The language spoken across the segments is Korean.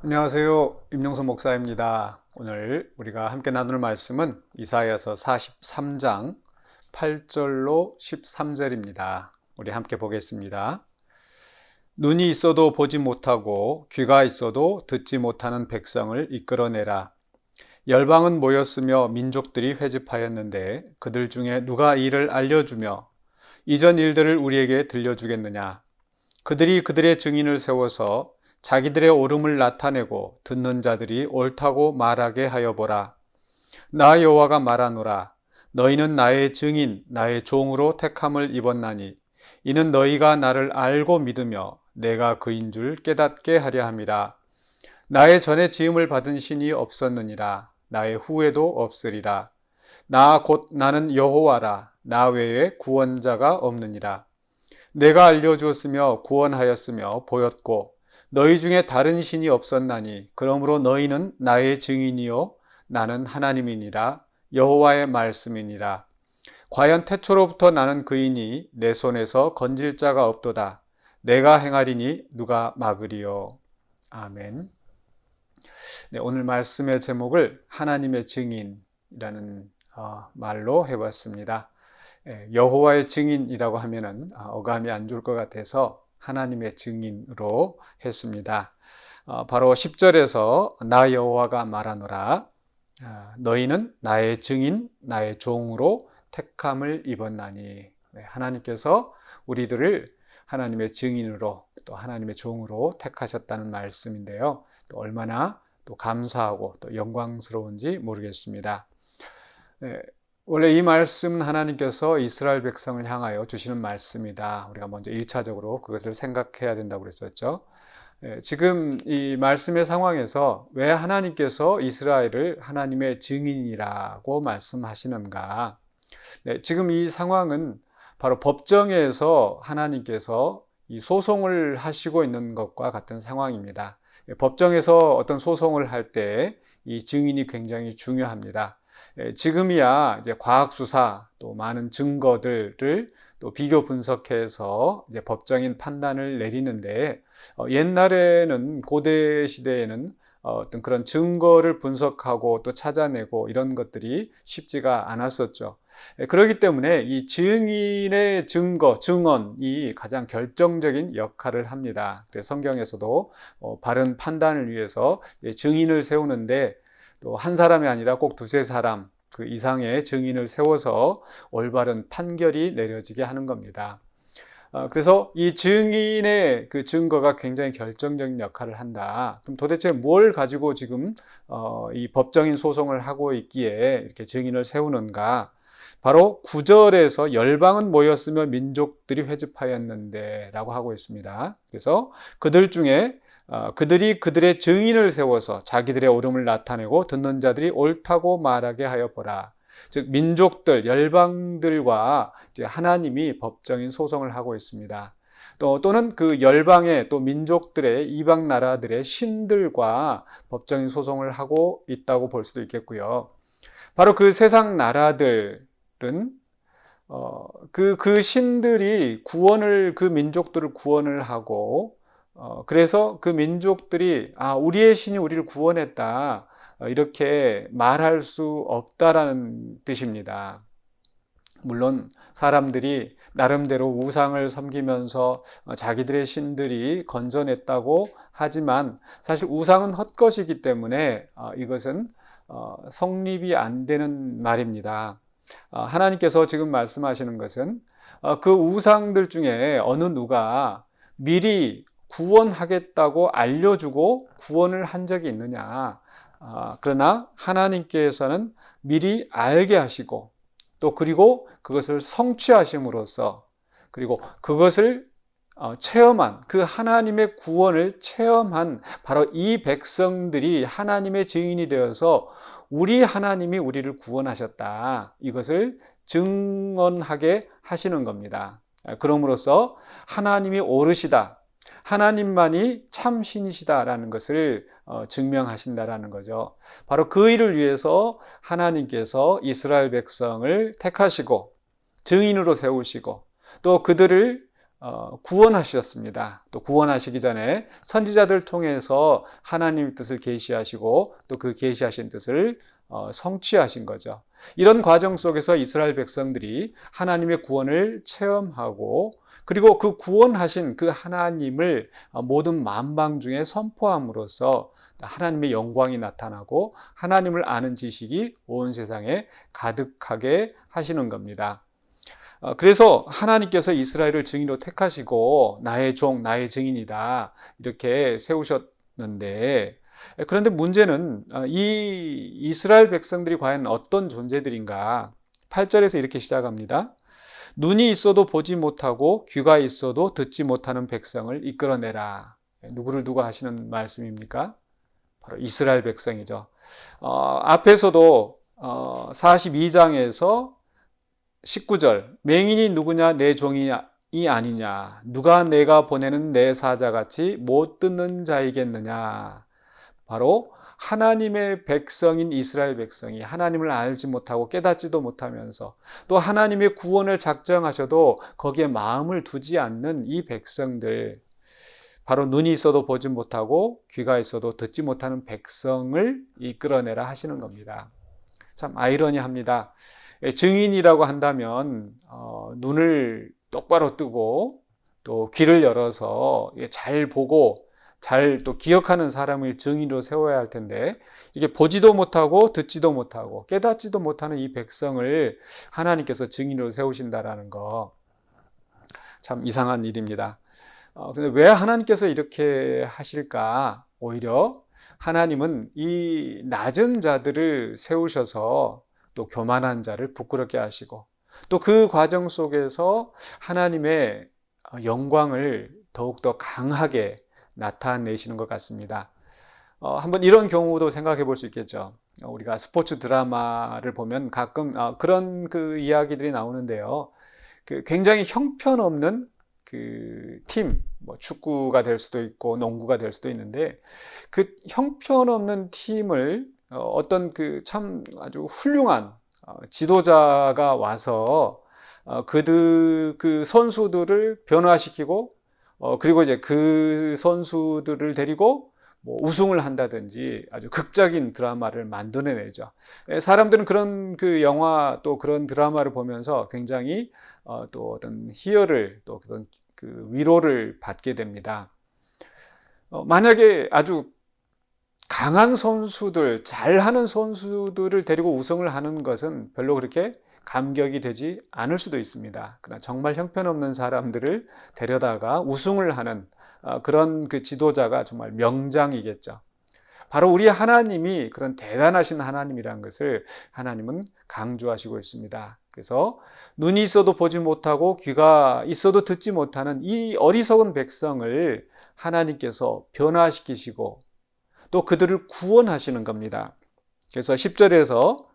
안녕하세요. 임용수 목사입니다. 오늘 우리가 함께 나눌 말씀은 이사야서 43장 8절로 13절입니다. 우리 함께 보겠습니다. 눈이 있어도 보지 못하고 귀가 있어도 듣지 못하는 백성을 이끌어내라. 열방은 모였으며 민족들이 회집하였는데 그들 중에 누가 이를 알려주며 이전 일들을 우리에게 들려주겠느냐. 그들이 그들의 증인을 세워서 자기들의 옳음을 나타내고 듣는 자들이 옳다고 말하게 하여 보라. 나 여호와가 말하노라. 너희는 나의 증인, 나의 종으로 택함을 입었나니 이는 너희가 나를 알고 믿으며 내가 그인 줄 깨닫게 하려 함이라. 나의 전에 지음을 받은 신이 없었느니라. 나의 후에도 없으리라. 나 곧 나는 여호와라. 나 외에 구원자가 없느니라. 내가 알려주었으며 구원하였으며 보였고 너희 중에 다른 신이 없었나니 그러므로 너희는 나의 증인이요 나는 하나님이니라. 여호와의 말씀이니라. 과연 태초로부터 나는 그이니 내 손에서 건질 자가 없도다. 내가 행하리니 누가 막으리요. 아멘. 네, 오늘 말씀의 제목을 하나님의 증인이라는 말로 해봤습니다. 여호와의 증인이라고 하면은 어감이 안 좋을 것 같아서 하나님의 증인으로 했습니다. 바로 10절에서 나 여호와가 말하노라. 너희는 나의 증인, 나의 종으로 택함을 입었나니. 네, 하나님께서 우리들을 하나님의 증인으로 또 하나님의 종으로 택하셨다는 말씀인데요. 또 얼마나 또 감사하고 또 영광스러운지 모르겠습니다. 네, 원래 이 말씀은 하나님께서 이스라엘 백성을 향하여 주시는 말씀이다. 우리가 먼저 1차적으로 그것을 생각해야 된다고 그랬었죠. 지금 이 말씀의 상황에서 왜 하나님께서 이스라엘을 하나님의 증인이라고 말씀하시는가? 지금 이 상황은 바로 법정에서 하나님께서 이 소송을 하시고 있는 것과 같은 상황입니다. 법정에서 어떤 소송을 할 때 이 증인이 굉장히 중요합니다. 지금이야 이제 과학 수사 또 많은 증거들을 또 비교 분석해서 이제 법정인 판단을 내리는데 옛날에는 고대 시대에는 어떤 그런 증거를 분석하고 또 찾아내고 이런 것들이 쉽지가 않았었죠. 그렇기 때문에 이 증인의 증거, 증언이 가장 결정적인 역할을 합니다. 그래서 성경에서도 바른 판단을 위해서 증인을 세우는데 또 한 사람이 아니라 꼭 두세 사람 그 이상의 증인을 세워서 올바른 판결이 내려지게 하는 겁니다. 그래서 이 증인의 그 증거가 굉장히 결정적인 역할을 한다. 그럼 도대체 뭘 가지고 지금 이 법정인 소송을 하고 있기에 이렇게 증인을 세우는가? 바로 9절에서 열방은 모였으며 민족들이 회집하였는데 라고 하고 있습니다. 그래서 그들 중에 그들이 그들의 증인을 세워서 자기들의 옳음을 나타내고 듣는 자들이 옳다고 말하게 하여 보라. 즉 민족들, 열방들과 이제 하나님이 법정인 소송을 하고 있습니다. 또는 그 열방의 또 민족들의 이방 나라들의 신들과 법정인 소송을 하고 있다고 볼 수도 있겠고요. 바로 그 세상 나라들은 그 신들이 그 민족들을 구원을 하고 그래서 그 민족들이 우리의 신이 우리를 구원했다 이렇게 말할 수 없다라는 뜻입니다. 물론 사람들이 나름대로 우상을 섬기면서 자기들의 신들이 건져냈다고 하지만 사실 우상은 헛것이기 때문에 이것은 성립이 안 되는 말입니다. 하나님께서 지금 말씀하시는 것은 그 우상들 중에 어느 누가 미리 구원하겠다고 알려주고 구원을 한 적이 있느냐. 그러나 하나님께서는 미리 알게 하시고 또 그리고 그것을 성취하심으로써 그리고 그것을 체험한 그 하나님의 구원을 체험한 바로 이 백성들이 하나님의 증인이 되어서 우리 하나님이 우리를 구원하셨다. 이것을 증언하게 하시는 겁니다. 그럼으로써 하나님이 옳으시다. 하나님만이 참 신이시다라는 것을 증명하신다라는 거죠. 바로 그 일을 위해서 하나님께서 이스라엘 백성을 택하시고 증인으로 세우시고 또 그들을 구원하셨습니다. 또 구원하시기 전에 선지자들 통해서 하나님의 뜻을 계시하시고 또 그 계시하신 뜻을 성취하신 거죠. 이런 과정 속에서 이스라엘 백성들이 하나님의 구원을 체험하고 그리고 그 구원하신 그 하나님을 모든 만방 중에 선포함으로써 하나님의 영광이 나타나고 하나님을 아는 지식이 온 세상에 가득하게 하시는 겁니다. 그래서 하나님께서 이스라엘을 증인으로 택하시고 나의 종, 나의 증인이다 이렇게 세우셨는데 그런데 문제는 이 이스라엘 백성들이 과연 어떤 존재들인가? 8절에서 이렇게 시작합니다. 눈이 있어도 보지 못하고 귀가 있어도 듣지 못하는 백성을 이끌어내라. 누구를 두고 하시는 말씀입니까? 바로 이스라엘 백성이죠. 앞에서도 42장에서 19절 맹인이 누구냐 내 종이 아니냐 누가 내가 보내는 내 사자같이 못 듣는 자이겠느냐. 바로 하나님의 백성인 이스라엘 백성이 하나님을 알지 못하고 깨닫지도 못하면서 또 하나님의 구원을 작정하셔도 거기에 마음을 두지 않는 이 백성들, 바로 눈이 있어도 보지 못하고 귀가 있어도 듣지 못하는 백성을 이끌어내라 하시는 겁니다. 참 아이러니합니다. 증인이라고 한다면 눈을 똑바로 뜨고 또 귀를 열어서 잘 보고 잘 또 기억하는 사람을 증인으로 세워야 할 텐데 이게 보지도 못하고 듣지도 못하고 깨닫지도 못하는 이 백성을 하나님께서 증인으로 세우신다라는 거 참 이상한 일입니다. 근데 왜 하나님께서 이렇게 하실까? 오히려 하나님은 이 낮은 자들을 세우셔서 또 교만한 자를 부끄럽게 하시고 또 그 과정 속에서 하나님의 영광을 더욱더 강하게 나타내시는 것 같습니다. 한번 이런 경우도 생각해 볼 수 있겠죠. 우리가 스포츠 드라마를 보면 가끔 그런 그 이야기들이 나오는데요. 그 굉장히 형편없는 그 팀, 뭐 축구가 될 수도 있고 농구가 될 수도 있는데 그 형편없는 팀을 어떤 그 참 아주 훌륭한 지도자가 와서 그 선수들을 변화시키고 그리고 이제 그 선수들을 데리고 뭐 우승을 한다든지 아주 극적인 드라마를 만들어내죠. 사람들은 그런 그 영화 또 그런 드라마를 보면서 굉장히 또 어떤 희열을 또 그런 그 위로를 받게 됩니다. 만약에 아주 강한 선수들, 잘하는 선수들을 데리고 우승을 하는 것은 별로 그렇게 감격이 되지 않을 수도 있습니다. 그러나 정말 형편없는 사람들을 데려다가 우승을 하는 그런 그 지도자가 정말 명장이겠죠. 바로 우리 하나님이 그런 대단하신 하나님이라는 것을 하나님은 강조하시고 있습니다. 그래서 눈이 있어도 보지 못하고 귀가 있어도 듣지 못하는 이 어리석은 백성을 하나님께서 변화시키시고 또 그들을 구원하시는 겁니다. 그래서 10절에서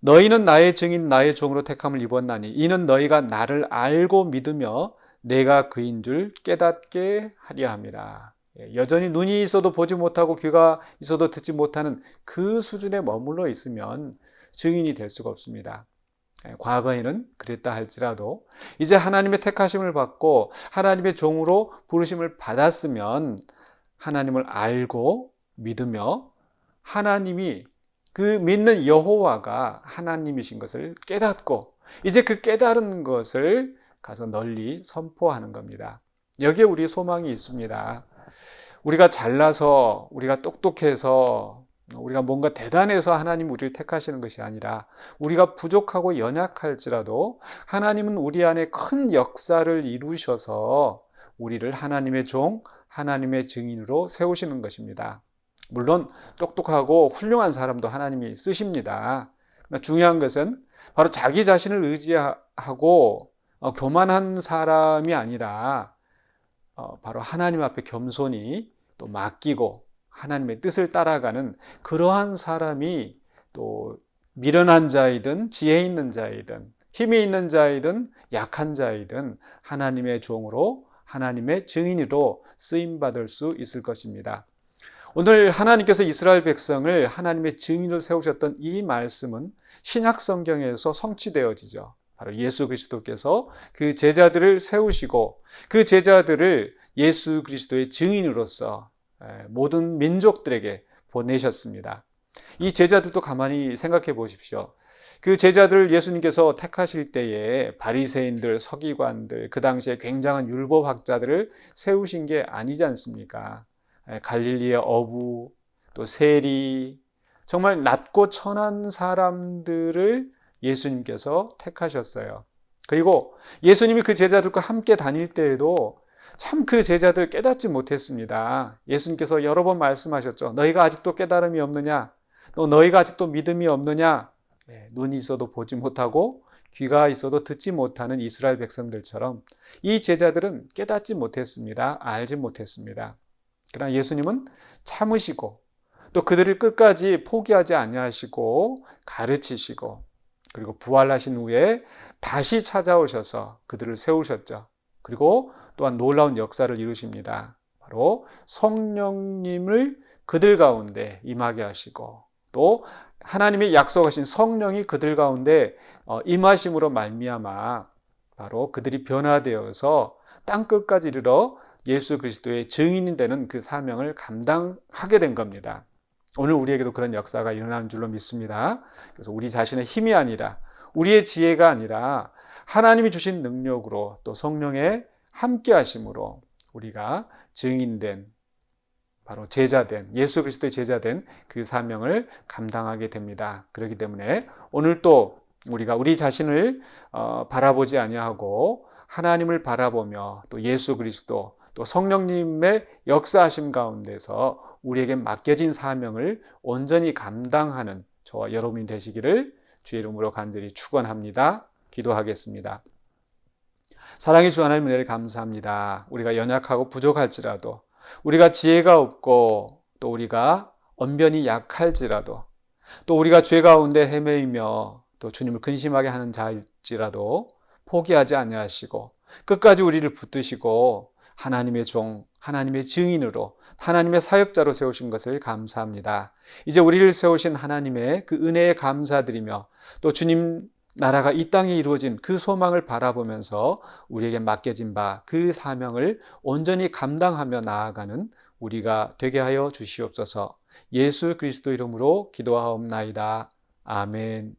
너희는 나의 증인 나의 종으로 택함을 입었나니 이는 너희가 나를 알고 믿으며 내가 그인 줄 깨닫게 하려 함이라. 여전히 눈이 있어도 보지 못하고 귀가 있어도 듣지 못하는 그 수준에 머물러 있으면 증인이 될 수가 없습니다. 과거에는 그랬다 할지라도 이제 하나님의 택하심을 받고 하나님의 종으로 부르심을 받았으면 하나님을 알고 믿으며 하나님이 그 믿는 여호와가 하나님이신 것을 깨닫고 이제 그 깨달은 것을 가서 널리 선포하는 겁니다. 여기에 우리 소망이 있습니다. 우리가 잘나서 우리가 똑똑해서 우리가 뭔가 대단해서 하나님 우리를 택하시는 것이 아니라 우리가 부족하고 연약할지라도 하나님은 우리 안에 큰 역사를 이루셔서 우리를 하나님의 종, 하나님의 증인으로 세우시는 것입니다. 물론 똑똑하고 훌륭한 사람도 하나님이 쓰십니다. 중요한 것은 바로 자기 자신을 의지하고 교만한 사람이 아니라 바로 하나님 앞에 겸손히 또 맡기고 하나님의 뜻을 따라가는 그러한 사람이 또 미련한 자이든 지혜 있는 자이든 힘이 있는 자이든 약한 자이든 하나님의 종으로 하나님의 증인으로 쓰임받을 수 있을 것입니다. 오늘 하나님께서 이스라엘 백성을 하나님의 증인으로 세우셨던 이 말씀은 신약 성경에서 성취되어지죠. 바로 예수 그리스도께서 그 제자들을 세우시고 그 제자들을 예수 그리스도의 증인으로서 모든 민족들에게 보내셨습니다. 이 제자들도 가만히 생각해 보십시오. 그 제자들을 예수님께서 택하실 때에 바리새인들, 서기관들, 그 당시에 굉장한 율법학자들을 세우신 게 아니지 않습니까? 갈릴리의 어부, 또 세리, 정말 낮고 천한 사람들을 예수님께서 택하셨어요. 그리고 예수님이 그 제자들과 함께 다닐 때에도 참 그 제자들 깨닫지 못했습니다. 예수님께서 여러 번 말씀하셨죠. 너희가 아직도 깨달음이 없느냐? 너희가 아직도 믿음이 없느냐? 눈이 있어도 보지 못하고 귀가 있어도 듣지 못하는 이스라엘 백성들처럼 이 제자들은 깨닫지 못했습니다. 알지 못했습니다. 그러나 예수님은 참으시고 또 그들을 끝까지 포기하지 아니하시고 가르치시고 그리고 부활하신 후에 다시 찾아오셔서 그들을 세우셨죠. 그리고 또한 놀라운 역사를 이루십니다. 바로 성령님을 그들 가운데 임하게 하시고 또 하나님이 약속하신 성령이 그들 가운데 임하심으로 말미암아 바로 그들이 변화되어서 땅 끝까지 이르러 예수 그리스도의 증인이 되는 그 사명을 감당하게 된 겁니다. 오늘 우리에게도 그런 역사가 일어나는 줄로 믿습니다. 그래서 우리 자신의 힘이 아니라 우리의 지혜가 아니라 하나님이 주신 능력으로 또 성령의 함께 하심으로 우리가 증인된 바로 제자된 예수 그리스도의 제자된 그 사명을 감당하게 됩니다. 그렇기 때문에 오늘 또 우리가 우리 자신을 바라보지 아니하고 하나님을 바라보며 또 예수 그리스도 또 성령님의 역사하심 가운데서 우리에게 맡겨진 사명을 온전히 감당하는 저와 여러분이 되시기를 주의 이름으로 간절히 축원합니다. 기도하겠습니다. 사랑의 주 하나님 은혜를 감사합니다. 우리가 연약하고 부족할지라도 우리가 지혜가 없고 또 우리가 언변이 약할지라도 또 우리가 죄 가운데 헤매이며 또 주님을 근심하게 하는 자일지라도 포기하지 아니하시고 끝까지 우리를 붙드시고 하나님의 종, 하나님의 증인으로 하나님의 사역자로 세우신 것을 감사합니다. 이제 우리를 세우신 하나님의 그 은혜에 감사드리며 또 주님 나라가 이 땅에 이루어진 그 소망을 바라보면서 우리에게 맡겨진 바 그 사명을 온전히 감당하며 나아가는 우리가 되게 하여 주시옵소서. 예수 그리스도 이름으로 기도하옵나이다. 아멘.